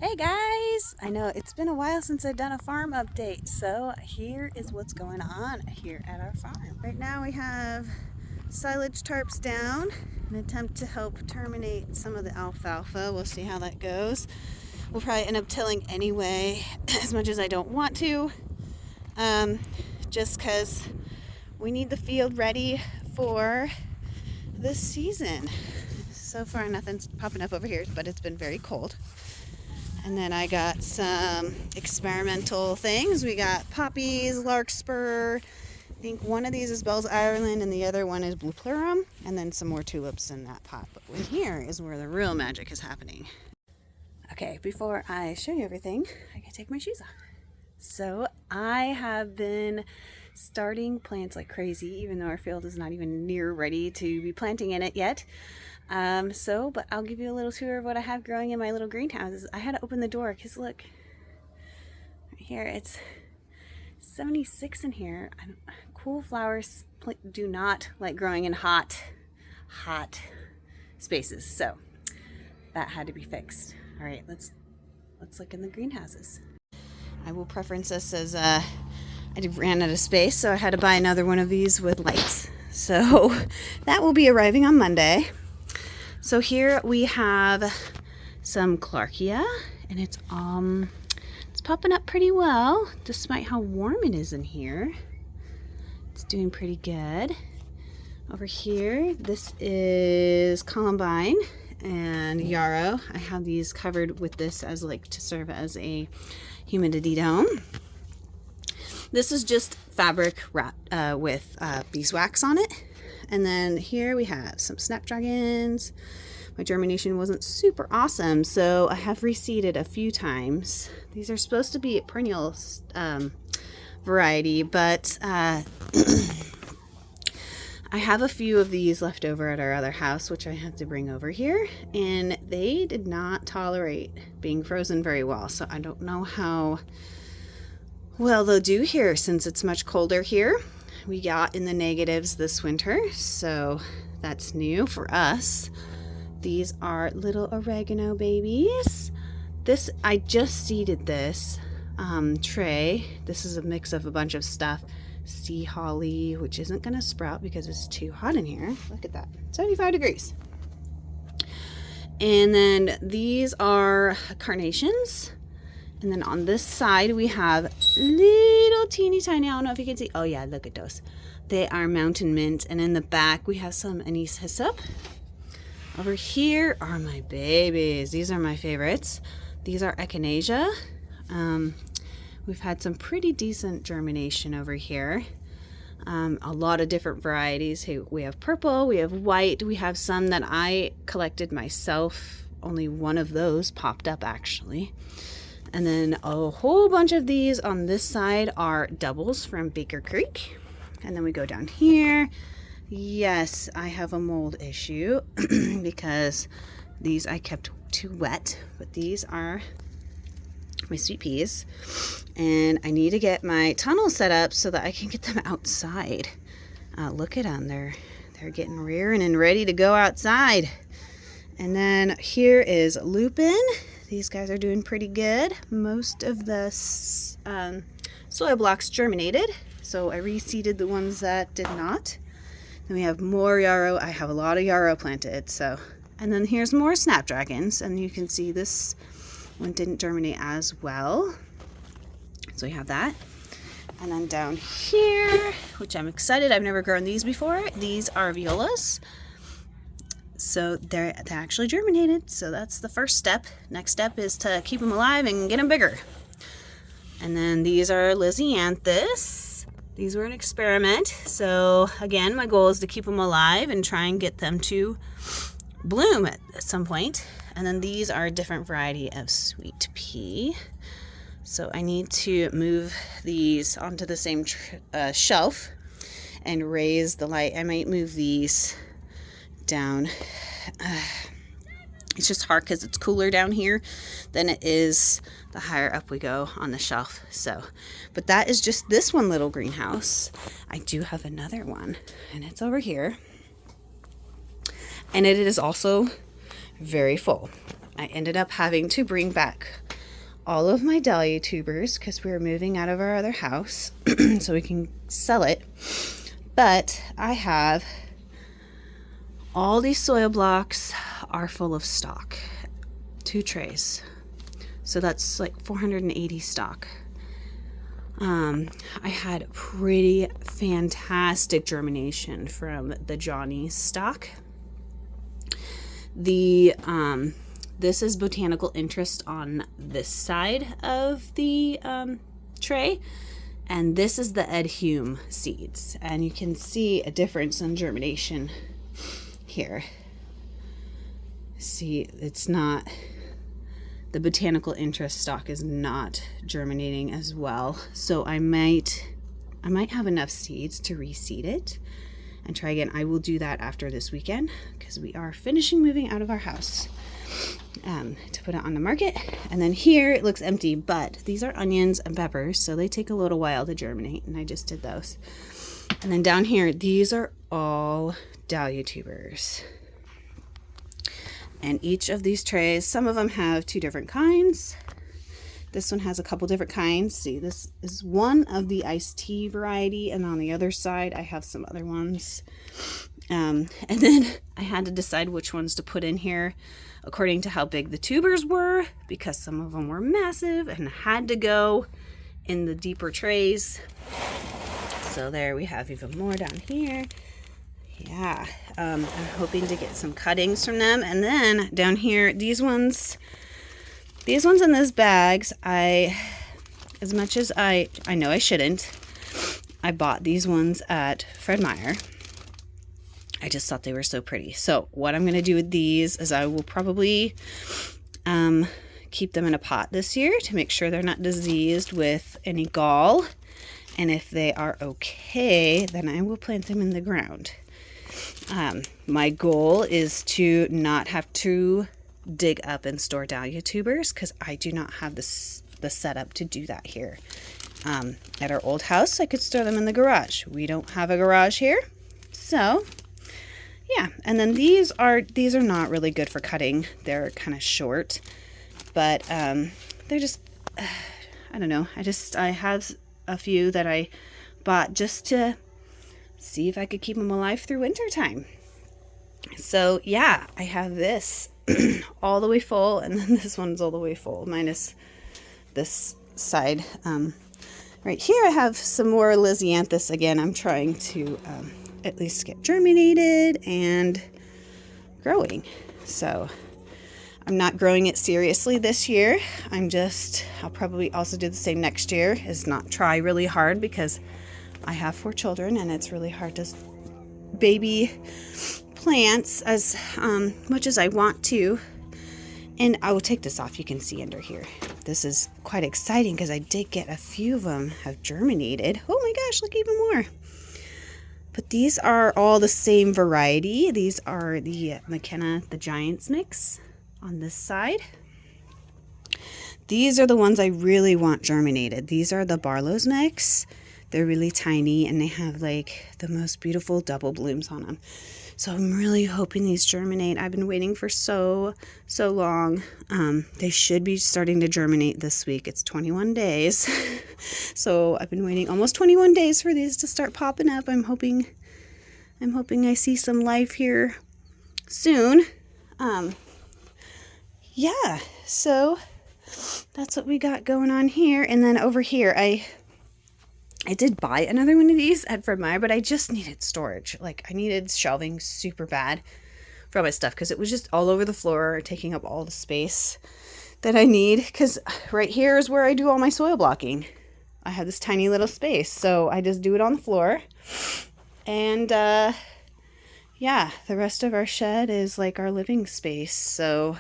Hey guys! I know it's been a while since I've done a farm update, so here is what's going on here at our farm. Right now we have silage tarps down, an attempt to help terminate some of the alfalfa. We'll see how that goes. We'll probably end up tilling anyway, as much as I don't want to, just because we need the field ready for this season. So far nothing's popping up over here, but it's been very cold. And then I got some experimental things. We got poppies, larkspur. I think one of these is Bell's Ireland and the other one is blue plurum. And then some more tulips in that pot. But in here is where the real magic is happening. Okay, before I show you everything, I gotta take my shoes off. So I have been starting plants like crazy, even though our field is not even near ready to be planting in it yet. But I'll give you a little tour of what I have growing in my little greenhouses. I had to open the door because look, right here, it's 76 in here. Cool flowers do not like growing in hot spaces. So that had to be fixed. All right, let's look in the greenhouses. I will preference this as I ran out of space, so I had to buy another one of these with lights. So that will be arriving on Monday. So here we have some Clarkia, and it's popping up pretty well, despite how warm it is in here. It's doing pretty good. Over here, this is Columbine and Yarrow. I have these covered with this as to serve as a humidity dome. This is just fabric wrapped with beeswax on it. And then here we have some snapdragons. My germination wasn't super awesome, so I have reseeded a few times. These are supposed to be a perennial variety, but I have a few of these left over at our other house, which I have to bring over here, and they did not tolerate being frozen very well, so I don't know how well they'll do here since it's much colder here. We got in the negatives this winter, so that's new for us. These are little oregano babies. I just seeded this tray. This is a mix of a bunch of stuff. Sea holly, which isn't gonna sprout because it's too hot in here. Look at that, 75 degrees. And then these are carnations. And then on this side, we have little teeny tiny, I don't know if you can see. Oh yeah, look at those. They are mountain mint. And in the back, we have some anise hyssop. Over here are my babies. These are my favorites. These are echinacea. We've had some pretty decent germination over here. A lot of different varieties. We have purple, we have white, we have some that I collected myself. Only one of those popped up actually. And then a whole bunch of these on this side are doubles from Baker Creek. And then we go down here. Yes, I have a mold issue because these I kept too wet, but these are my sweet peas. And I need to get my tunnel set up so that I can get them outside. Look at them, they're getting rearing and ready to go outside. And then here is lupin. These guys are doing pretty good. Most of the soil blocks germinated, so I reseeded the ones that did not. Then we have more yarrow. I have a lot of yarrow planted, so. And then here's more snapdragons, and you can see this one didn't germinate as well. So we have that. And then down here, which I'm excited, I've never grown these before. These are violas. So they're actually germinated, so that's the first step. Next step is to keep them alive and get them bigger. And then these are Lysianthus. These were an experiment, so again, my goal is to keep them alive and try and get them to bloom at some point. And then these are a different variety of sweet pea. So I need to move these onto the same shelf and raise the light. I might move these down. It's just hard because it's cooler down here than it is the higher up we go on the shelf. So, but that is just this one little greenhouse. I do have another one, and it's over here, and it is also very full. I ended up having to bring back all of my dahlia tubers because we were moving out of our other house so we can sell it. But I have all these soil blocks are full of stock. 2 trays. So that's like 480 stock. I had pretty fantastic germination from the Johnny's stock. This is botanical interest on this side of the tray, and this is the Ed Hume seeds, and you can see a difference in germination here. See, it's not, the botanical interest stock is not germinating as well, so I might have enough seeds to reseed it and try again. I will do that after this weekend because we are finishing moving out of our house to put it on the market. And then here it looks empty, but these are onions and peppers, so they take a little while to germinate, and I just did those. And then down here, these are all dahlia tubers. And each of these trays, some of them have 2 different kinds. This one has a couple different kinds. See, this is one of the iced tea variety, and on the other side I have some other ones. And then I had to decide which ones to put in here according to how big the tubers were, because some of them were massive and had to go in the deeper trays. So there we have even more down here. Yeah, I'm hoping to get some cuttings from them. And then down here, these ones in these bags, as much as I know I shouldn't, I bought these ones at Fred Meyer. I just thought they were so pretty. So what I'm going to do with these is I will probably keep them in a pot this year to make sure they're not diseased with any gall. And if they are okay, then I will plant them in the ground. My goal is to not have to dig up and store dahlia tubers because I do not have the setup to do that here. At our old house, I could store them in the garage. We don't have a garage here, so yeah. And then these are not really good for cutting. They're kind of short, but they're just I don't know. I have a few that I bought just to see if I could keep them alive through winter time. So yeah, I have this all the way full, and then this one's all the way full, minus this side. Right here I have some more Lisianthus. Again, I'm trying to at least get germinated and growing. So I'm not growing it seriously this year. I'll probably also do the same next year, is not try really hard, because I have 4 children and it's really hard to baby plants as much as I want to. And I will take this off. You can see under here. This is quite exciting because I did get a few of them have germinated. Oh my gosh, look, even more. But these are all the same variety. These are the McKenna, the Giants mix on this side. These are the ones I really want germinated. These are the Barlow's mix. They're really tiny and they have like the most beautiful double blooms on them. So I'm really hoping these germinate. I've been waiting for so long. They should be starting to germinate this week. It's 21 days. So I've been waiting almost 21 days for these to start popping up. I'm hoping I see some life here soon. Yeah, so that's what we got going on here. And then over here, I did buy another one of these at Fred Meyer, but I just needed storage. Like, I needed shelving super bad for all my stuff because it was just all over the floor, taking up all the space that I need. Because right here is where I do all my soil blocking. I have this tiny little space, so I just do it on the floor. And yeah, the rest of our shed is like our living space. So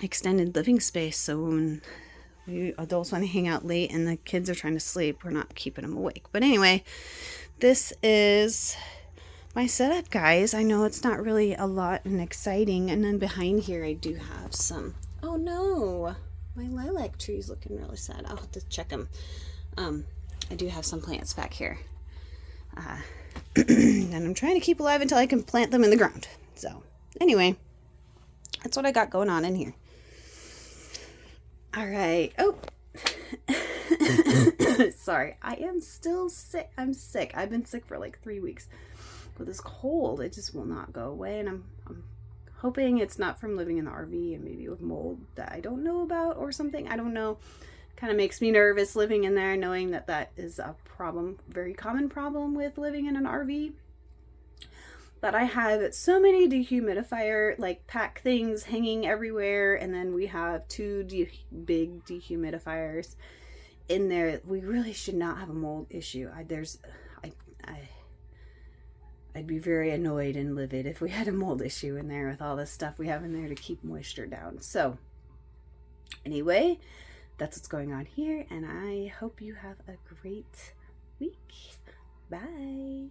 extended living space. So when we adults want to hang out late and the kids are trying to sleep, we're not keeping them awake. But anyway, this is my setup, guys. I know it's not really a lot and exciting. And then behind here, I do have some, oh no, my lilac tree's looking really sad. I'll have to check them. I do have some plants back here. And I'm trying to keep alive until I can plant them in the ground. So anyway, That's what I got going on in here. All right. Oh, sorry. I am still sick. I'm sick. I've been sick for like 3 weeks with this cold. It just will not go away. And I'm hoping it's not from living in the RV and maybe with mold that I don't know about or something. I don't know. Kind of makes me nervous living in there, knowing that that is a problem, very common problem with living in an RV. But I have so many dehumidifier like pack things hanging everywhere, and then we have 2 big dehumidifiers in there. We really should not have a mold issue. I'd be very annoyed and livid if we had a mold issue in there with all this stuff we have in there to keep moisture down. So anyway, that's what's going on here, and I hope you have a great week. Bye.